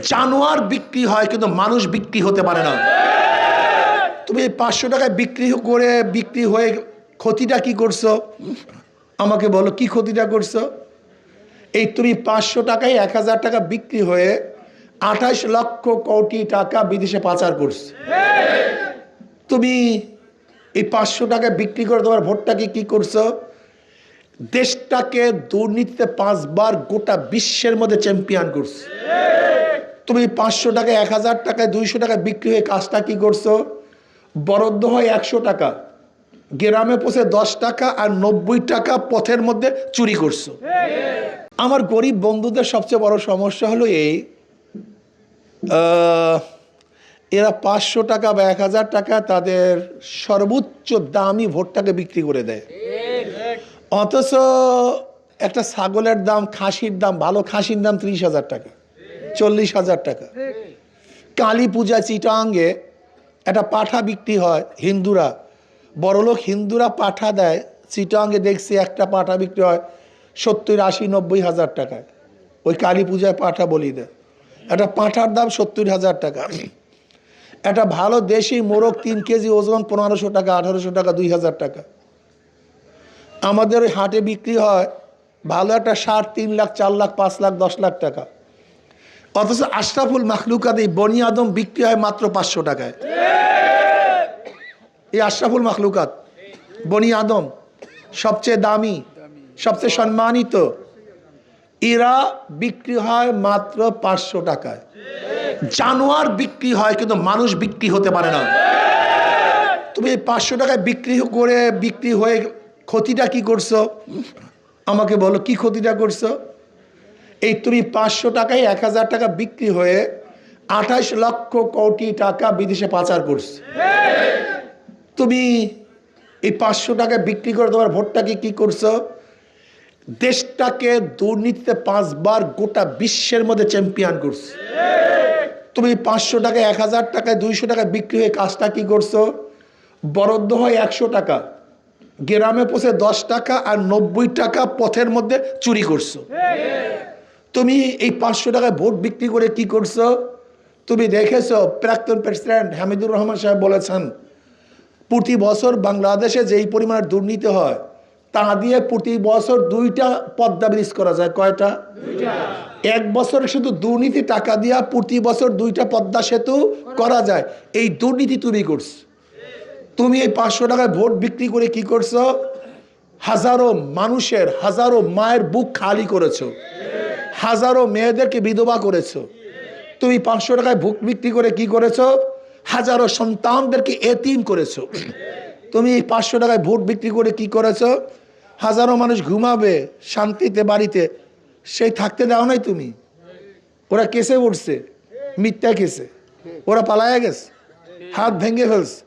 জানোয়ার বিক্রি হয় কিন্তু মানুষ বিক্রি হতে পারে না। তুমি 500 টাকায় বিক্রি হয়ে ক্ষতিটা কি করছো? আমাকে বলো, কি ক্ষতিটা করছো? এই তুমি 500 টাকায় 1000 টাকা বিক্রি হয়ে 28 লক্ষ কোটি টাকা বিদেশে পাচার করছো। তুমি এই 500 টাকায় বিক্রি করে তোমার ভোটটাকে কি করছো? দেশটাকে দুর্নীতিতে 5 বার গোটা বিশ্বের মধ্যে চ্যাম্পিয়ন করছো। তুমি 500 টাকায় 1000 টাকায় 200 টাকা বিক্রি হয়ে কাজটা কি করছো? বরাদ্দ হয় 100 টাকা, গ্রামে পৌঁছে 10 টাকা আর 90 টাকা পথের মধ্যে চুরি করছো। আমার গরিব বন্ধুদের সবচেয়ে বড় সমস্যা হলো এই, এরা 500 টাকা বা 1000 টাকা তাদের সর্বোচ্চ দামি ভোটটাকে বিক্রি করে দেয়। অথচ একটা ছাগলের দাম, খাসির দাম, ভালো খাসির দাম 30,000 টাকা, 40,000 টাকা। কালী পূজা চিটাঙ্গে একটা পাঠা বিক্রি হয়, হিন্দুরা, বড়লোক হিন্দুরা পাঠা দেয়। চিটাঙ্গে দেখছি একটা পাঠা বিক্রি হয় 70, 80, 90,000 টাকায়। ওই কালী পূজায় পাঠা বলি দেয়। একটা পাঠার দাম 70,000 টাকা। একটা ভালো দেশি মোরগ 3 কেজি ওজন 1500 টাকা, 1800 টাকা, 2000 টাকা। আমাদের ওই হাটে বিক্রি হয় ভালো একটা ষাঁড় 3 লাখ, 4 লাখ, 5 লাখ, 10 লাখ টাকা। অথচ আশরাফুল মাখলুকাত এই বনি আদম বিক্রি হয় মাত্র 500 টাকায়। এই আশরাফুল মাখলুকাত বনি আদম, সবচেয়ে দামি, সবচেয়ে সম্মানিত, এরা বিক্রি হয় মাত্র 500 টাকায়। জানোয়ার বিক্রি হয় কিন্তু মানুষ বিক্রি হতে পারে না। তুমি 500 টাকায় বিক্রি হয়ে ক্ষতিটা কি করছো? আমাকে বলো, কি ক্ষতিটা করছো? এই তুমি 500 টাকায় 1000 টাকা বিক্রি হয়ে 28 লক্ষ কোটি টাকা বিদেশে পাচার করছো। তুমি এই 500 টাকায় বিক্রি করে তোমার ভোটটাকে কি করছো? দেশটাকে দুর্নীতিতে 5 বার গোটা বিশ্বের মধ্যে চ্যাম্পিয়ন করছো। তুমি 500 টাকায় 1000 টাকায় 200 টাকা বিক্রি হয়ে কাজটা কি করছো? বরাদ্দ হয় 100 টাকা, গ্রামে পৌঁছে 10 টাকা আর 90 টাকা পথের মধ্যে চুরি করছো। তুমি এই 500 টাকায় ভোট বিক্রি করে কি করছো? তুমি দেখেছো প্রাক্তন প্রেসিডেন্ট হামিদুর রহমান সাহেব বলেছেন, প্রতি বছর বাংলাদেশে যেই পরিমাণ দুর্নীতি হয় তা দিয়ে প্রতি বছর 2টা পদ্মা ব্রিজ করা যায়। কয়টা? 2টা। এক বছরে শুধু দুর্নীতি টাকা দিয়া প্রতি বছর 2টা পদ্মা সেতু করা যায়। এই দুর্নীতি তুমি করছো। তুমি এই 500 টাকায় ভোট বিক্রি করে কি করছো? হাজারো মানুষের, হাজারো মায়ের বুক খালি করেছো, হাজারো মেয়েদেরকে বিধবা করেছো। তুমি 500 টাকায় ভোট বিক্রি করে কি করেছো? হাজারো সন্তানদেরকে এতিম করেছো। তুমি 500 টাকায় ভোট বিক্রি করে কি করেছো? হাজারো মানুষ ঘুমাবে শান্তিতে বাড়িতে, সেই থাকতে দাও নাই তুমি। ওরা কেসে উঠছে, মিথ্যা কেসে, ওরা পালায়া গেছে, হাত ভেঙে ফেলছে,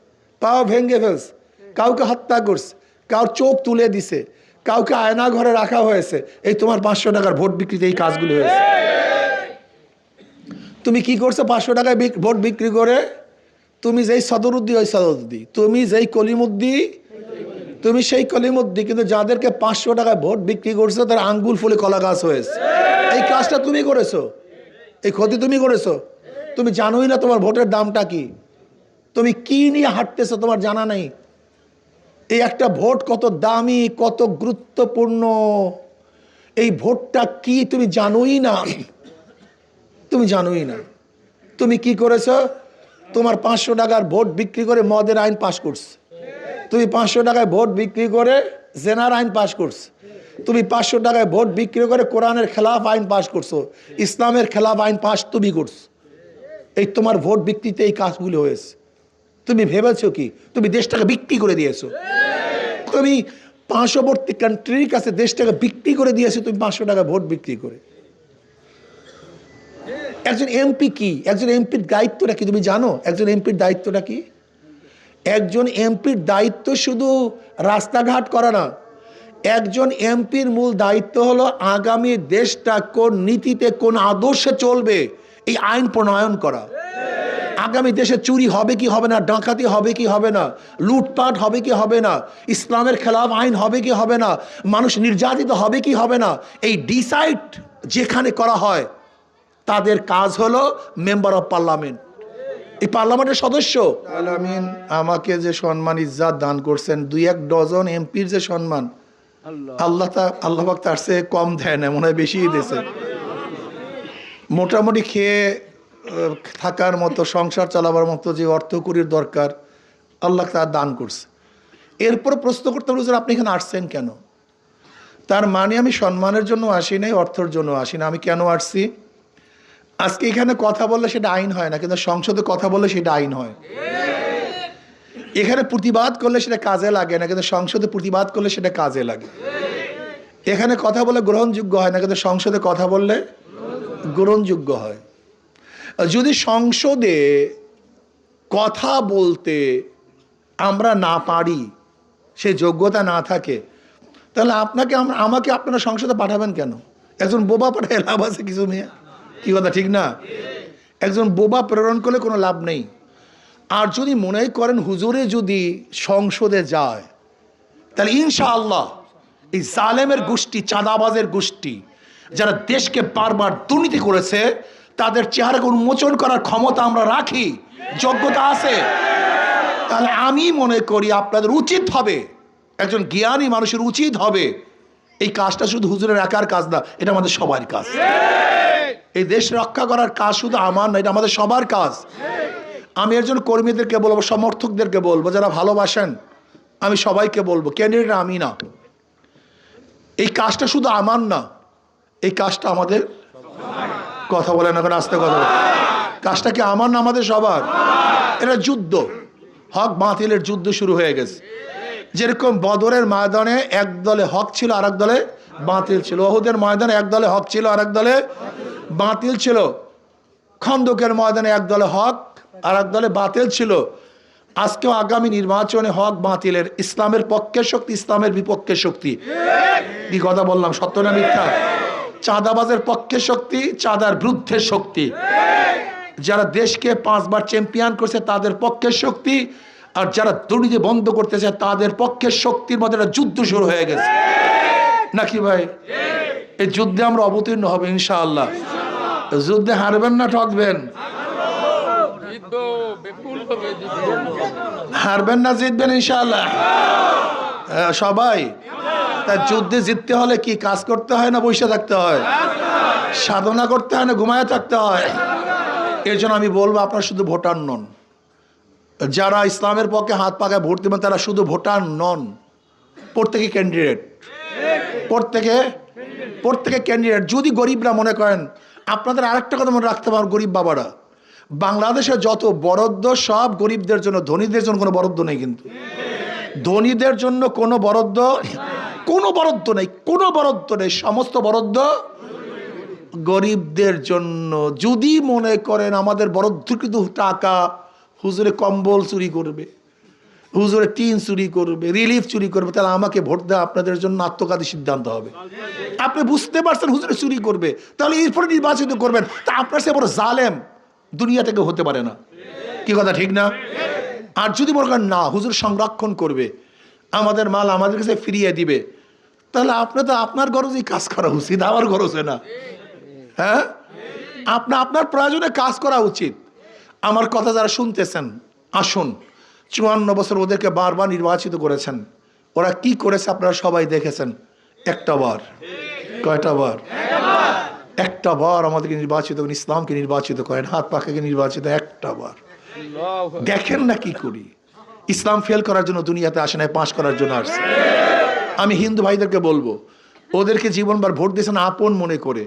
পাও ভেঙে ফেলছে, কাউকে হত্যা করছে, কাউর চোখ তুলে দিছে, কাউকে আয়না ঘরে রাখা হয়েছে। এই তোমার 500 টাকার ভোট বিক্রিতে এই কাজগুলো হয়েছে। তুমি কি করছো 500 টাকায় ভোট বিক্রি করে? তুমি যেই সদরুদ্দি ওই সদরুদ্দি, তুমি যেই কলিমুদ্দি তুমি সেই কলিমুদ্দি, কিন্তু যাদেরকে 500 টাকায় ভোট বিক্রি করছো তার আঙ্গুল ফুলে কলা গাছ হয়েছে। এই কাজটা তুমি করেছো, এই ক্ষতি তুমি করেছো। তুমি জানোই না তোমার ভোটের দামটা কি, তুমি কি নিয়ে হাঁটতেছো তোমার জানা নেই। এই একটা ভোট কত দামি, কত গুরুত্বপূর্ণ, এই ভোটটা কি তুমি জানোই না, তুমি জানোই না। তুমি কি করেছো? তোমার 500 টাকার ভোট বিক্রি করে মদের আইন পাশ করছো। তুমি 500 টাকায় ভোট বিক্রি করে জেনার আইন পাশ করছো। তুমি 500 টাকায় ভোট বিক্রি করে কোরআনের খেলাফ আইন পাশ করছো, ইসলামের খেলাফ আইন পাশ তুমি করছো। এই তোমার ভোট বিক্রিতে এই কাজগুলো হয়েছে। তুমি ভেবেছো কি তুমি দেশটাকে বিক্রি করে দিয়েছো? তুমি পার্শ্ববর্তী কান্ট্রির কাছে দেশটাকে বিক্রি করে দিয়েছো তুমি 500 টাকা ভোট বিক্রি করে। একজন এমপি কি, একজন এমপির দায়িত্বটা কি তুমি জানো? একজন এমপির দায়িত্বটা কি? একজন এমপির দায়িত্ব শুধু রাস্তাঘাট করা না। একজন এমপির মূল দায়িত্ব হলো আগামী দেশটা কোন নীতিতে, কোন আদর্শে চলবে এই আইন প্রণয়ন করা। আগামী দেশে চুরি হবে কি হবে না, ডাকাতি হবে কি হবে না, লুটপাট হবে কি হবে না, ইসলামের খেলাফ আইন হবে কি হবে না, মানুষ নির্যাতিত হবে কি হবে না, এই ডিসাইড যেখানে করা হয় তাদের কাজ হলো মেম্বার অফ পার্লামেন্ট, এই পার্লামেন্টের সদস্য। আলামিন আমাকে যে সম্মান ইজ্জাত দান করছেন, 2-1 ডজন এমপির যে সম্মান, আল্লাহ পাক তার চেয়ে কম দেয় না, মনে হয় বেশিই দিয়েছে। মোটামুটি খেয়ে থাকার মতো, সংসার চালাবার মতো যে অর্থকড়ির দরকার আল্লাহ তার দান করছে। এরপর প্রশ্ন করতে হবে, আপনি এখানে আসছেন কেন? তার মানে আমি সম্মানের জন্য আসি নাই, অর্থের জন্য আসি না। আমি কেন আসছি? আজকে এখানে কথা বললে সেটা আইন হয় না, কিন্তু সংসদে কথা বললে সেটা আইন হয়। এখানে প্রতিবাদ করলে সেটা কাজে লাগে না, কিন্তু সংসদে প্রতিবাদ করলে সেটা কাজে লাগে। এখানে কথা বলে গ্রহণযোগ্য হয় না, কিন্তু সংসদে কথা বললে গ্রহণযোগ্য হয়। যদি সংসদে কথা বলতে আমরা না পারি, সে যোগ্যতা না থাকে, তাহলে আমাকে আপনারা সংসদে পাঠাবেন কেন? একজন বোবা পাঠায় লাভ আছে কিছু? মেয়ে কি কথা ঠিক না? একজন বোবা প্রেরণ করলে কোনো লাভ নেই। আর যদি মনে করেন হুজুরে যদি সংসদে যায়, তাহলে ইনশাআল্লাহ এই জালেমের গোষ্ঠী, চাঁদাবাজের গোষ্ঠী, যারা দেশকে বারবার দুর্নীতি করেছে, তাদের চেহারাকে উন্মোচন করার ক্ষমতা আমরা রাখি, যোগ্যতা আছে। তাহলে আমি মনে করি আপনাদের উচিত হবে, একজন জ্ঞানী মানুষের উচিত হবে, এই কাজটা শুধু হুজুরের একার কাজ না, এটা আমাদের সবার কাজ। এই দেশ রক্ষা করার কাজ শুধু আমার না, এটা আমাদের সবার কাজ। আমি এর জন্য কর্মীদেরকে বলবো, সমর্থকদেরকে বলবো, যারা ভালোবাসেন, আমি সবাইকে বলবো, ক্যান্ডিডেট আমি না, এই কাজটা শুধু আমার না, এই কাজটা আমাদের। কথা বলেন এখন, আস্তে কথা বলেন। কাজটা কি আমার না আমাদের সবার? এটা যুদ্ধ, হক বাতিলের যুদ্ধ শুরু হয়ে গেছে। যেরকম বদরের ময়দানে এক দলে হক ছিল, আর এক দলে বাতিল ছিল। ওহুদের ময়দানে এক দলে হক ছিল, আর এক দলে বাতিল ছিল। খন্দকের ময়দানে এক দলে হক, আর এক দলে বাতিল ছিল। আজকেও আগামী নির্বাচনে হক বাতিলের, ইসলামের পক্ষের শক্তি, ইসলামের বিপক্ষের শক্তি। কি কথা বললাম, সত্য না মিথ্যা? চাঁদাবাজের পক্ষের শক্তি, চাঁদার বিরুদ্ধের শক্তি। যারা দেশকে 5 বার চ্যাম্পিয়ন করছে তাদের পক্ষের শক্তি, আর যারা দুর্নীতি বন্ধ করতে চায় তাদের পক্ষের শক্তির মধ্যে একটা যুদ্ধ শুরু হয়ে গেছে, নাকি ভাই? এই যুদ্ধে আমরা অবতীর্ণ হব ইনশাআল্লাহ। যুদ্ধে হারবেন না ঠকবেন? হারবেন না জিতবেন ইনশাআল্লাহ সবাই। তাই যুদ্ধে জিততে হলে কি কাজ করতে হয় না বসে থাকতে হয়? সাধনা করতে হয় না ঘুমায় থাকতে হয়? এর জন্য আমি বলবো, আপনারা শুধু ভোটার নন। যারা ইসলামের পক্ষে হাত পাকায় ভোট দেবেন তারা শুধু ভোটার নন, প্রত্যেকে ক্যান্ডিডেট, প্রত্যেকে ক্যান্ডিডেট। যদি গরিবরা মনে করেন, আপনাদের আরেকটা কথা মনে রাখতে পারেন, গরিব বাবারা, বাংলাদেশে যত বরাদ্দ সব গরিবদের জন্য, ধনীদের জন্য কোনো বরাদ্দ নেই। কিন্তু ধনীদের জন্য কোনো বরাদ্দ নেই, কোনো বরাদ্দ নেই, সমস্ত বরাদ্দ গরিবদের জন্য। যদি মনে করেন আমাদের বরাদ্দকৃত টাকা হুজুরে কম্বল চুরি করবে, হুজুরে টিন চুরি করবে, রিলিফ চুরি করবে, তাহলে আমাকে ভোট দেওয়া আপনাদের জন্য আত্মঘাতী সিদ্ধান্ত হবে। আপনি বুঝতে পারছেন হুজুরে চুরি করবে, তাহলে এরপরে নির্বাচিত করবেন। তা আপনার সে বড় জালেম দুনিয়া থেকে হতে পারে না। কি কথা ঠিক না? আর যদি মনে করেন না হুজুর সংরক্ষণ করবে, আমাদের মাল আমাদের কাছে ফিরিয়ে দিবে, তাহলে আপনার তো আপনার গরজেই কাজ করা উচিত, আমার গরজে না। হ্যাঁ, আপনার প্রয়োজনে কাজ করা উচিত। আমার কথা যারা শুনতেছেন, আসুন, 54 বছর ওদেরকে বারবার নির্বাচিত করেছেন, ওরা কি করেছে আপনারা সবাই দেখেছেন। একটা বার, কয়টা বার? একটা বার আমাদেরকে নির্বাচিত করেন, ইসলামকে নির্বাচিত করেন, হাত পাখাকে নির্বাচিত একটা বার। দেখেন না কি করি। ইসলাম ফেল করার জন্য দুনিয়াতে আসে না, পাস করার জন্য আসছে। আমি হিন্দু ভাইদেরকে বলবো, ওদেরকে জীবনবার ভোট দিয়েছেন আপন মনে করে,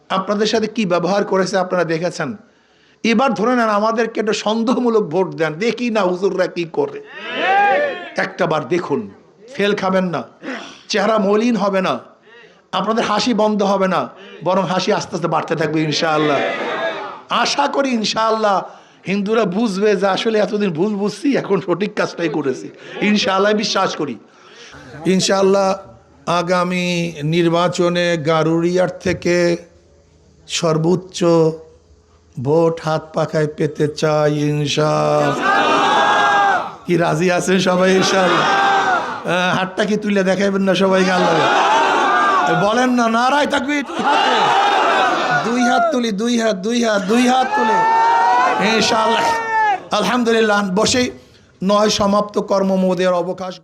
আপনাদের সাথে কি ব্যবহার করেছে আপনারা দেখেছেন। এবার ধরে নেন আমাদেরকে একটা সন্দেহমূলক ভোট দেন, দেখি না হুজুররা কি করে। একটা বার দেখুন, ফেল খাবেন না, চেহারা মলিন হবে না, আপনাদের হাসি বন্ধ হবে না, বরং হাসি আস্তে আস্তে বাড়তে থাকবে ইনশাআল্লাহ। আশা করি ইনশাআল্লাহ হিন্দুরা বুঝবে যে আসলে এতদিন ভুল বুঝছি, এখন সঠিক কাজটাই করেছি ইনশাআল্লাহ, বিশ্বাস করি। ইনশাআল্লাহ আগামী নির্বাচনে গারুরিয়ার থেকে সর্বোচ্চ ভোট হাত পাখায় পেতে চাই ইনশাআল্লাহ। কি রাজি আছেন সবাই ইনশাআল্লাহ? হাতটা কি তুলে দেখাইবেন না সবাইকে? আল্লাহ বলেন না, নারায় তাকবীর, দুই হাতে হাত তুলি, দুই হাত তুলে ইনশাআল্লাহ। আলহামদুলিল্লাহ, বসেই 9 সমাপ্ত কর্মমোদের অবকাশ।